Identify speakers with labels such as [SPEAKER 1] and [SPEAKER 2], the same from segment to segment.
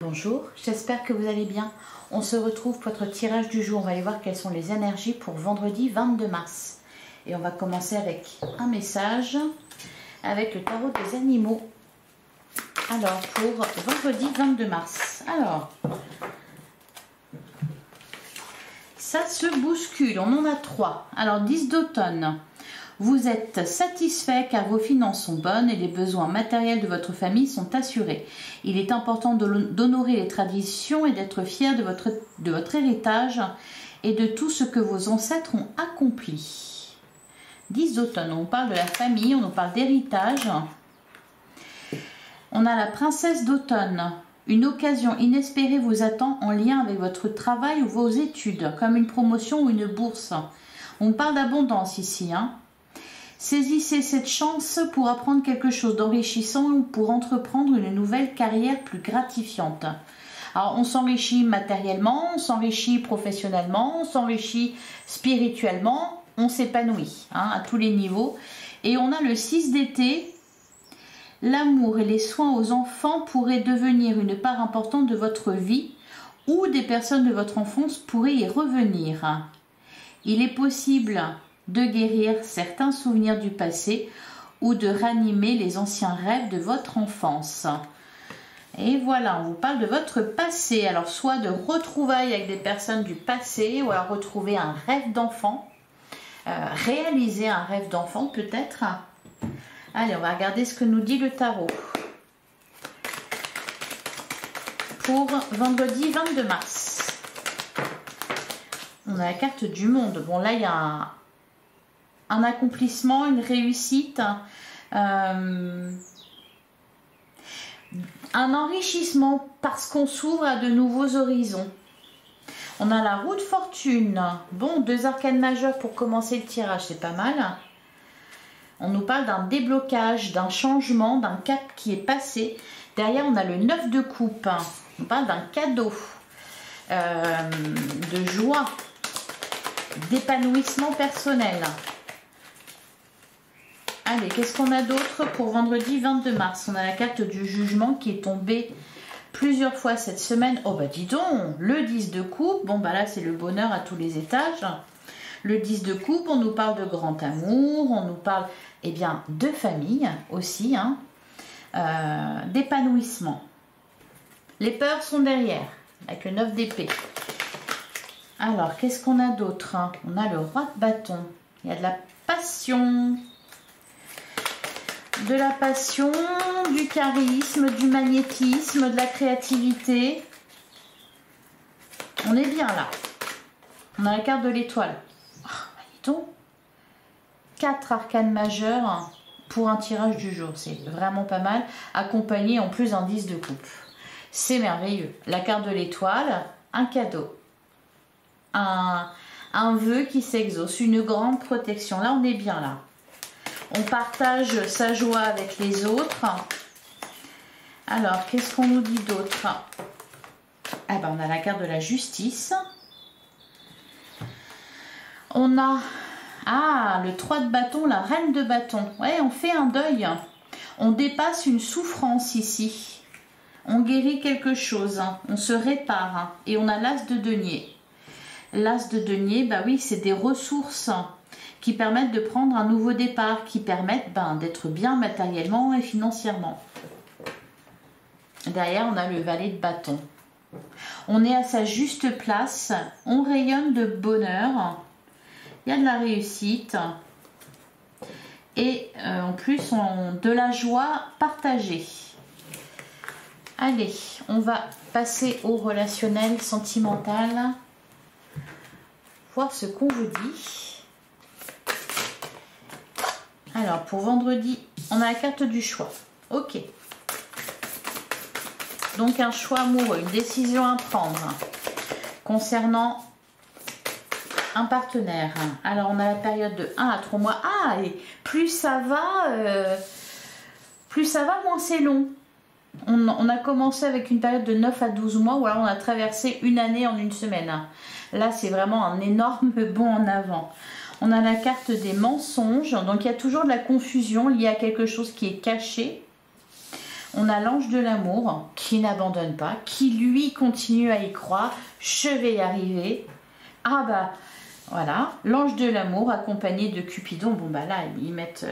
[SPEAKER 1] Bonjour, j'espère que vous allez bien. On se retrouve pour votre tirage du jour. On va aller voir quelles sont les énergies pour vendredi 22 mars. Et on va commencer avec un message avec le tarot des animaux. Alors, pour vendredi 22 mars. Alors, ça se bouscule. On en a 3. Alors, 10 d'automne. Vous êtes satisfait car vos finances sont bonnes et les besoins matériels de votre famille sont assurés. Il est important d'honorer les traditions et d'être fier de votre héritage et de tout ce que vos ancêtres ont accompli. 10 d'automne, on parle de la famille, on nous parle d'héritage. On a la princesse d'automne. Une occasion inespérée vous attend en lien avec votre travail ou vos études, comme une promotion ou une bourse. On parle d'abondance ici, hein. Saisissez cette chance pour apprendre quelque chose d'enrichissant ou pour entreprendre une nouvelle carrière plus gratifiante. Alors, on s'enrichit matériellement, on s'enrichit professionnellement, on s'enrichit spirituellement, on s'épanouit à tous les niveaux. Et on a le 6 d'été. L'amour et les soins aux enfants pourraient devenir une part importante de votre vie ou des personnes de votre enfance pourraient y revenir. Il est possible de guérir certains souvenirs du passé ou de ranimer les anciens rêves de votre enfance. Et voilà, on vous parle de votre passé. Alors, soit de retrouvailles avec des personnes du passé, ou alors retrouver un rêve d'enfant, réaliser un rêve d'enfant peut-être. Allez, on va regarder ce que nous dit le tarot. Pour vendredi 22 mars. On a la carte du monde. Bon, là, il y a un accomplissement, une réussite, un enrichissement parce qu'on s'ouvre à de nouveaux horizons. On a la roue de fortune. Bon, 2 arcanes majeures pour commencer le tirage, c'est pas mal. On nous parle d'un déblocage, d'un changement, d'un cap qui est passé. Derrière, on a le 9 de coupe. On parle d'un cadeau, de joie, d'épanouissement personnel. Allez, qu'est-ce qu'on a d'autre pour vendredi 22 mars? On a la carte du jugement qui est tombée plusieurs fois cette semaine. Oh bah dis donc, le 10 de coupe. Bon bah là c'est le bonheur à tous les étages. Le 10 de coupe, on nous parle de grand amour, on nous parle eh bien de famille aussi, hein, d'épanouissement. Les peurs sont derrière, avec le 9 d'épée. Alors, qu'est-ce qu'on a d'autre? On a le roi de bâton. Il y a de la passion. De la passion, du charisme, du magnétisme, de la créativité. On est bien là. On a la carte de l'étoile. Oh, dis donc. 4 arcanes majeures pour un tirage du jour. C'est vraiment pas mal. Accompagné en plus d'un 10 de coupe. C'est merveilleux. La carte de l'étoile, un cadeau. Un vœu qui s'exauce. Une grande protection. Là, on est bien là. On partage sa joie avec les autres. Alors, qu'est-ce qu'on nous dit d'autre? Ah ben, on a la carte de la justice. On a le 3 de bâton, la reine de bâton. Ouais, on fait un deuil. On dépasse une souffrance ici. On guérit quelque chose. On se répare. Et on a l'as de denier. L'as de denier, bah oui, c'est des ressources qui permettent de prendre un nouveau départ, qui permettent d'être bien matériellement et financièrement. Derrière, on a le valet de bâton. On est à sa juste place, on rayonne de bonheur, il y a de la réussite et en plus, de la joie partagée. Allez, on va passer au relationnel sentimental, voir ce qu'on vous dit. Alors, pour vendredi, on a la carte du choix. Ok. Donc, un choix amoureux, une décision à prendre concernant un partenaire. Alors, on a la période de 1 à 3 mois. Ah, et plus ça va, moins c'est long. On a commencé avec une période de 9 à 12 mois, ou alors on a traversé une année en une semaine. Là, c'est vraiment un énorme bond en avant. On a la carte des mensonges, donc il y a toujours de la confusion liée à quelque chose qui est caché. On a l'ange de l'amour qui n'abandonne pas, qui lui continue à y croire. Je vais y arriver. Ah bah voilà, l'ange de l'amour accompagné de Cupidon. Bon bah là, ils mettent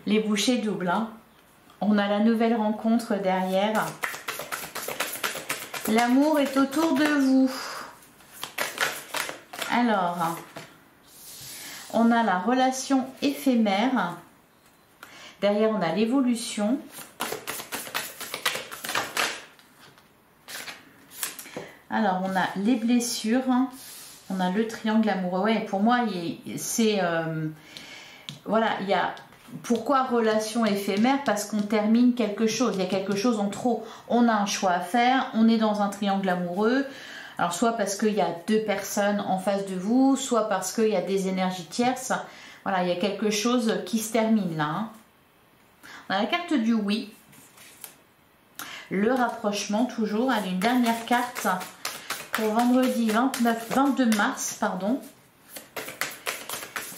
[SPEAKER 1] les bouchées doubles. Hein. On a la nouvelle rencontre derrière. L'amour est autour de vous. Alors, on a la relation éphémère. Derrière, on a l'évolution. Alors, on a les blessures. On a le triangle amoureux. Ouais, pour moi, c'est... voilà, il y a... Pourquoi relation éphémère? Parce qu'on termine quelque chose. Il y a quelque chose en trop. On a un choix à faire. On est dans un triangle amoureux. Alors, soit parce qu'il y a deux personnes en face de vous, soit parce qu'il y a des énergies tierces. Voilà, il y a quelque chose qui se termine là. Hein. On a la carte du oui. Le rapprochement, toujours. Allez, une dernière carte pour vendredi 22 mars, pardon.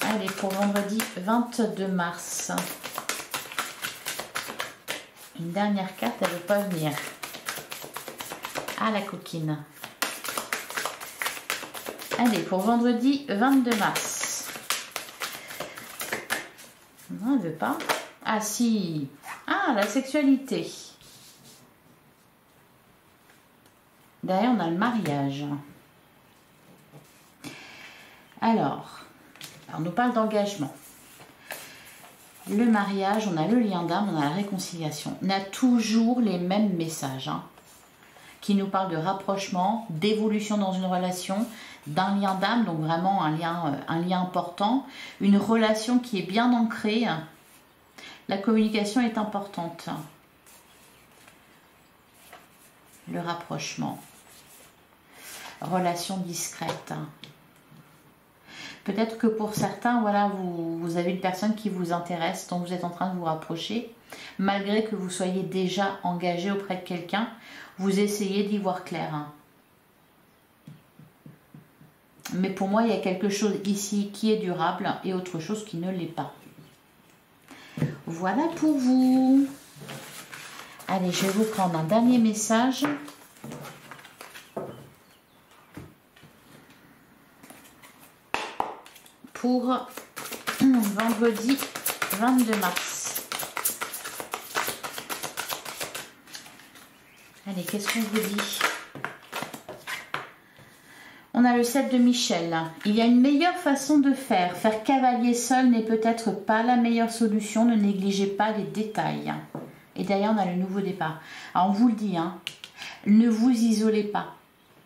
[SPEAKER 1] Allez, pour vendredi 22 mars. Une dernière carte, elle ne veut pas venir. Ah, la coquine. Allez, pour vendredi 22 mars. Non, elle ne veut pas. Ah, si. Ah, la sexualité. Derrière, on a le mariage. Alors, on nous parle d'engagement. Le mariage, on a le lien d'âme, on a la réconciliation. On a toujours les mêmes messages. Hein, qui nous parlent de rapprochement, d'évolution dans une relation, d'un lien d'âme, donc vraiment un lien important, une relation qui est bien ancrée. La communication est importante. Le rapprochement. Relation discrète. Peut-être que pour certains, voilà, vous avez une personne qui vous intéresse, dont vous êtes en train de vous rapprocher. Malgré que vous soyez déjà engagé auprès de quelqu'un, vous essayez d'y voir clair. Hein. Mais pour moi, il y a quelque chose ici qui est durable et autre chose qui ne l'est pas. Voilà pour vous. Allez, je vais vous prendre un dernier message. Pour vendredi 22 mars. Allez, qu'est-ce qu'on vous dit? On a le 7 de Michel. Il y a une meilleure façon de faire. Faire cavalier seul n'est peut-être pas la meilleure solution. Ne négligez pas les détails. Et derrière, on a le nouveau départ. Alors, on vous le dit, hein, ne vous isolez pas.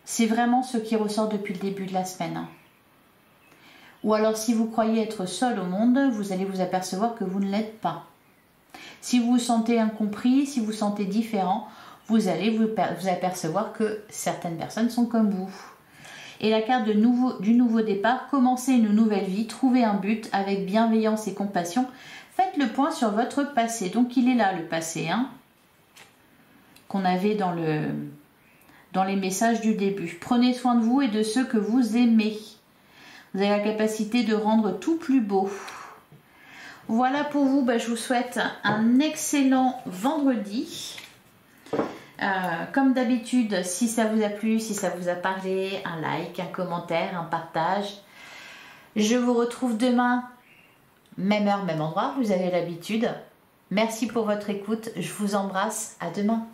[SPEAKER 1] C'est vraiment ce qui ressort depuis le début de la semaine. Hein. Ou alors, si vous croyez être seul au monde, vous allez vous apercevoir que vous ne l'êtes pas. Si vous vous sentez incompris, si vous vous sentez différent, vous allez vous apercevoir que certaines personnes sont comme vous. Et la carte du nouveau départ, commencez une nouvelle vie, trouvez un but avec bienveillance et compassion. Faites le point sur votre passé. Donc, il est là, le passé, hein, qu'on avait dans les messages du début. Prenez soin de vous et de ceux que vous aimez. Vous avez la capacité de rendre tout plus beau. Voilà pour vous. Ben, je vous souhaite un excellent vendredi. Comme d'habitude, si ça vous a plu, si ça vous a parlé, un like, un commentaire, un partage. Je vous retrouve demain, même heure, même endroit. Vous avez l'habitude. Merci pour votre écoute. Je vous embrasse. À demain.